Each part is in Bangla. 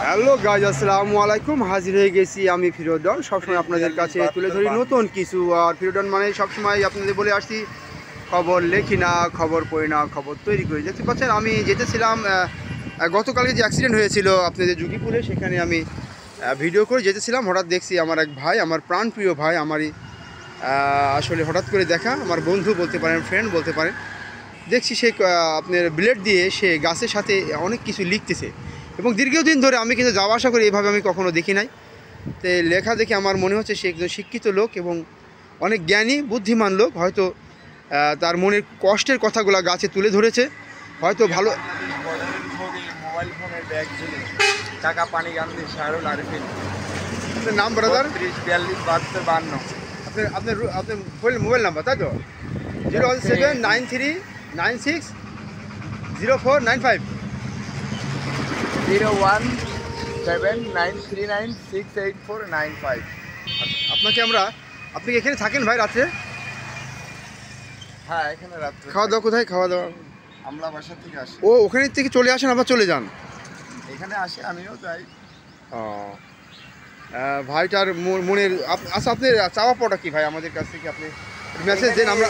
হ্যালো গাইজ, আসসালামু আলাইকুম। হাজির হয়ে গেছি আমি ফিরোডন। সবসময় আপনাদের কাছে তুলে ধরি নতুন কিছু। আর ফিরোডন মানে সবসময় আপনাদের বলে আসছি, খবর লেখি না, খবর পড়ি না, খবর তৈরি করি। দেখতে পাচ্ছেন আমি যেতেছিলাম গতকালকে যে অ্যাক্সিডেন্ট হয়েছিল আপনাদের যুগীপুরে, সেখানে আমি ভিডিও করে যেতেছিলাম। হঠাৎ দেখছি আমার এক ভাই, আমার প্রাণপ্রিয় ভাই, আমারই আসলে হঠাৎ করে দেখা, আমার বন্ধু বলতে পারেন, ফ্রেন্ড বলতে পারেন। দেখছি সে আপনার ব্লেড দিয়ে সে গাছের সাথে অনেক কিছু লিখতেছে, এবং দীর্ঘদিন ধরে আমি কিন্তু যাওয়া আসা করি, এভাবে আমি কখনো দেখি নাই। তো লেখা দেখে আমার মনে হচ্ছে সে একজন শিক্ষিত লোক এবং অনেক জ্ঞানী বুদ্ধিমান লোক। হয়তো তার মনের কষ্টের কথাগুলো গাছে তুলে ধরেছে, হয়তো ভালো। মোবাইল ফোনের ব্যাগ ঝুলে টাকা পানি গান্ধী শাহরুল আরিফিন। আপনার নাম ব্রাদার? 32 আপনার আপনার আপনার মোবাইল নাম্বার তাই তো? 01793960495। 01793968495। আপনি এখানে থাকেন ভাই রাত্রে? হ্যাঁ, এখানে রাত্রে। খাওয়া দাওয়া কোথায়? খাওয়া দাওয়া আমরা বাসা থেকে আসি। ও ওখানে থেকে চলে আসেন আবার চলে যান? এখানে আসি, আমিও যাই। ও ভাইটার মনের আচ্ছা, আপনার চাওয়া পাওয়াটা কি ভাই আমাদের কাছ থেকে? আপনি মেসেজ দেন, আমরা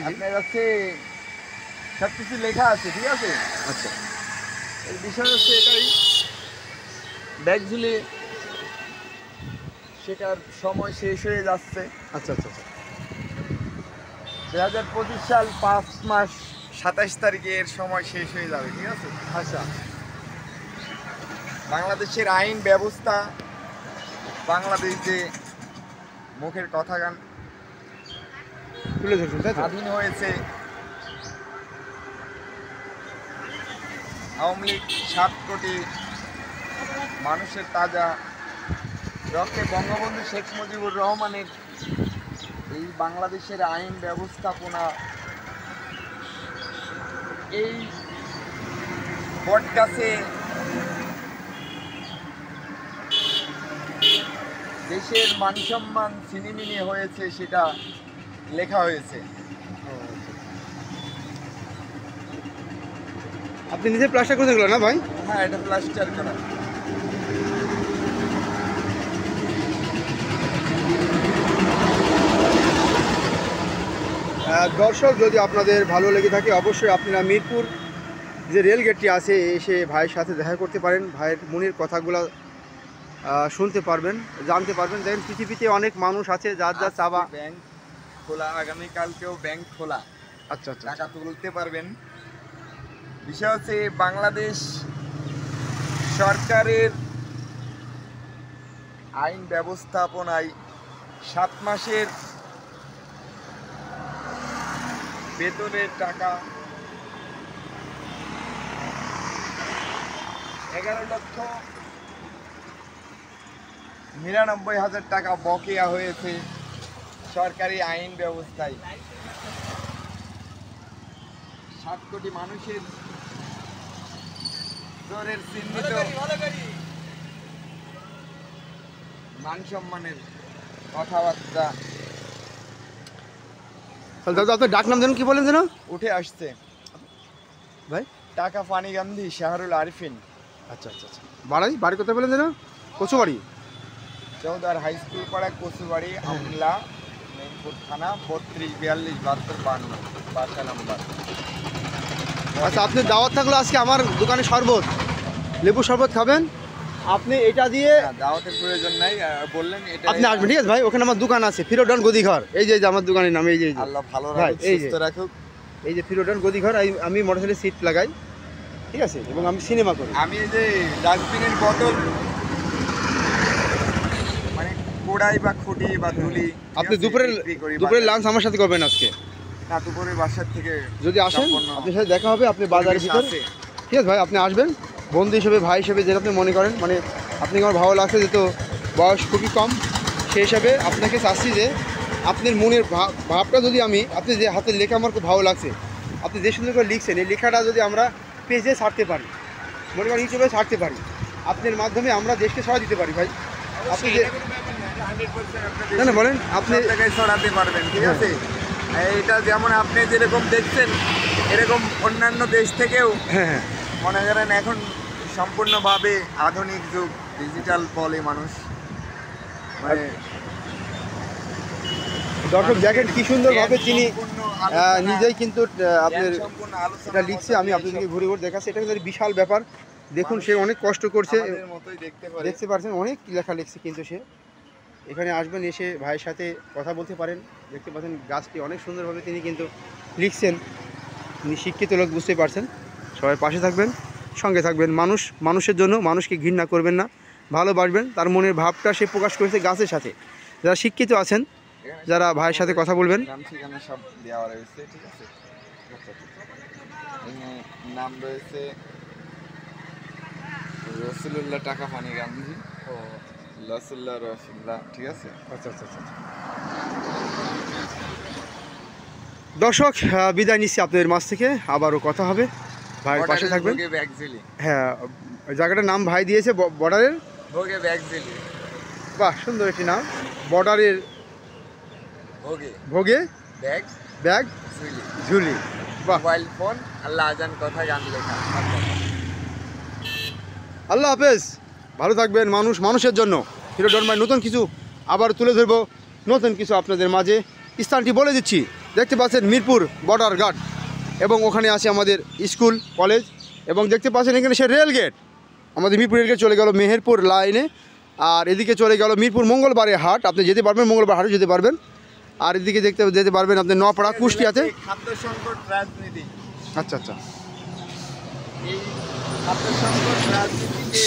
আপনার কাছে সব কিছু লেখা আছে, ঠিক আছে? আচ্ছা, এই বিষয় হচ্ছে এটাই, ব্যাগ ঝুলে শেখার সময় শেষ হয়ে যাচ্ছে। আচ্ছা আচ্ছা আচ্ছা 2025 সাল 5 মাস 27 তারিখে এর সময় শেষ হয়ে যাবে, ঠিক আছে? আচ্ছা। বাংলাদেশের আইন ব্যবস্থা, বাংলাদেশ যে মুখের কথা গান তুলে ধরছেন তাই তো? স্বাধীন হয়েছে, আওয়ামী লীগ 7 কোটি মানুষের তাজা রক্তে বঙ্গবন্ধু শেখ মুজিবুর রহমানের এই বাংলাদেশের আইন ব্যবস্থাপনা, এই পডকাস্টে দেশের মান সম্মান ছিনিমিনি হয়েছে, সেটা লেখা হয়েছে। আপনি নিজে প্লাস্টার করে দেখলেন না ভাই? হ্যাঁ, এটা প্লাস্টার করা। দর্শক, যদি আপনাদের ভালো লেগে থাকে অবশ্যই আপনারা মিরপুর যে রেল গেটটি আছে এসে ভাইয়ের সাথে দেখা করতে পারেন। ভাইয়ের মনের কথাগুলো শুনতে পারবেন, জানতে পারবেন। দেখেন পৃথিবীতে অনেক মানুষ আছে যার যা চাওয়া। ব্যাংক খোলা, আগামীকালকেও ব্যাংক খোলা। আচ্ছা আচ্ছা, টাকা তুলতে পারবেন। বিষয় হচ্ছে বাংলাদেশ সরকারের আইন ব্যবস্থাপনায় 7 মাসের বেতনের টাকা 11,99,000 টাকা বকেয়া হয়েছে সরকারি আইন ব্যবস্থায়। 7 কোটি মানুষের জোরের চিহ্নিত মান সম্মানের কথাবার্তা দাদা আপনার ডাক নাম যেন কি বলেন যেন? উঠে আসছে ভাই টাকা পানি গান্ধী শাহরুল আরিফিন। আচ্ছা আচ্ছা আচ্ছা, বাড়ি কোথায় বলেন যেন? কচুবাড়ি, চৌদার হাই স্কুল পাড়া, কচুবাড়ি, আমলা, মেদিনীপুর থানা, 3242 বাসা নাম্বার। আচ্ছা, আপনি দাওয়াত থাকলো আজকে আমার দোকানে শরবত, লেবু শরবত খাবেন আপনি। এটা দিয়ে দাওয়াতের প্রয়োজন নাই, বললেন এটা আপনি আসবেন, ঠিক আছে ভাই? ওখানে আমার দোকান আছে, ফিরোডন গদিঘর। এই যে আমার দোকানের নাম, এই যে আল্লাহ ভালো ভাই, রাখুক, এই যে সুস্থ রাখুক। এই যে ফিরোডন গদিঘর। আমি মোটরসাইকেলের সিট লাগাই, ঠিক আছে, এবং আমি সিনেমা করি। আমি এই যে ডাস্টবিনের বোতল, মানে কোড়াই বা খুঁটি বা তুলি, আপনি দুপুরের লাঞ্চ আমার সাথে করবেন আজকে? না, দুপুরে বাসার থেকে যদি আসেন আপনার সাথে দেখা হবে, আপনি বাজারের ভিতরে, ঠিক আছে ভাই? আপনি আসবেন বন্ধু হিসেবে, ভাই হিসেবে, যেটা আপনি মনে করেন। মানে আপনি আমার ভালো লাগছে, যেহেতু বয়স খুবই কম, সেই হিসাবে আপনাকে চাচ্ছি যে আপনার মনের ভাবটা যদি আপনি যে হাতের লেখা আমার খুব ভালো লাগছে, আপনি যে সুন্দর করে লিখছেন, এই লেখাটা যদি আমরা পেজে ছাড়তে পারি, মনে করেন ইউটিউবে ছাড়তে পারি, আপনার মাধ্যমে আমরা দেশকে ছড়া দিতে পারি ভাই। আপনি যে না বলেন, আপনি জায়গায় ছড়াতে পারবেন, ঠিক আছে? এটা যেমন আপনি যেরকম দেখছেন, এরকম অন্যান্য দেশ থেকেও হ্যাঁ হ্যাঁ মনে করেন এখন সম্পূর্ণভাবে আধুনিক যুগ, ডিজিটাল বলে মানুষ, মানে দর্শক দেখেন কি সুন্দরভাবে তিনি সম্পূর্ণ আলোচনা, নিজেই কিন্তু আপনার সম্পূর্ণ আলোচনা এটা লিখছে। আমি আপনাদেরকে ঘুরে ঘুরে দেখাচ্ছি, এটা কিন্তু বিশাল ব্যাপার। দেখুন সে অনেক কষ্ট করছে, আমাদের মতোই দেখতে পারে। দেখতে পাচ্ছেন অনেক লেখা লিখছে, কিন্তু সে এখানে আসবেন, এসে ভাইয়ের সাথে কথা বলতে পারেন। দেখতে পাচ্ছেন গাছটি অনেক সুন্দরভাবে তিনি কিন্তু লিখছেন। তিনি শিক্ষিত লোক, বুঝতে পারছেন। সবাই পাশে থাকবেন, সঙ্গে থাকবেন। মানুষের জন্য, মানুষকে ঘৃণা করবেন না, ভালোবাসবেন। তার মনের ভাবটা সে প্রকাশ করেছে গাছের সাথে। যারা শিক্ষিত আছেন, এখানে যারা ভাইয়ের সাথে কথা বলবেন, নাম ঠিকানা সব দেওয়া রয়েছে, ঠিক আছে। এখানে নাম রয়েছে রসুল্লাহ টাকা পানি গান্ধী ও রসুল্লাহ, ঠিক আছে। আচ্ছা আচ্ছা আচ্ছা। দর্শক বিদায় নিচ্ছি আপনাদের মাঝ থেকে, আবারও কথা হবে। ভাইয়ের পাশে থাকবেন। ভোগে ব্যাগজেলি, হ্যাঁ, ওই জায়গাটার নাম ভাই দিয়েছে বর্ডারের। ভোগে ব্যাগজেলি, বাহ, সুন্দর একটি নাম, বর্ডারের ভোগে ভোগে ব্যাগ ব্যাগ ঝুলি, ঝুলি। বাহ, মোবাইল ফোন, আল্লাহ আজান, কথা, গান লেখা। আল্লাহ হাফেজ, ভালো থাকবেন। মানুষের জন্য হিরোডরমায় নতুন কিছু আবার তুলে ধরবো, নতুন কিছু আপনাদের মাঝে। স্থানটি বলে দিচ্ছি, দেখতে পাচ্ছেন মিরপুর বর্ডার গার্ড, এবং ওখানে আছে আমাদের স্কুল কলেজ, এবং দেখতে পাচ্ছেন এখানে সে রেল গেট। আমাদের মিরপুর রেল গেট চলে গেল মেহেরপুর লাইনে, আর এদিকে চলে গেল মিরপুর মঙ্গলবারে হাট। আপনি যেতে পারবেন, মঙ্গলবার হাটে যেতে পারবেন। আর এদিকে যেতে পারবেন আপনি নপাড়া কুষ্টিয়াতে। খাদ্য সংকট রাজনীতি, আচ্ছা আচ্ছা। এই খাদ্য সংকট রাজনীতিকে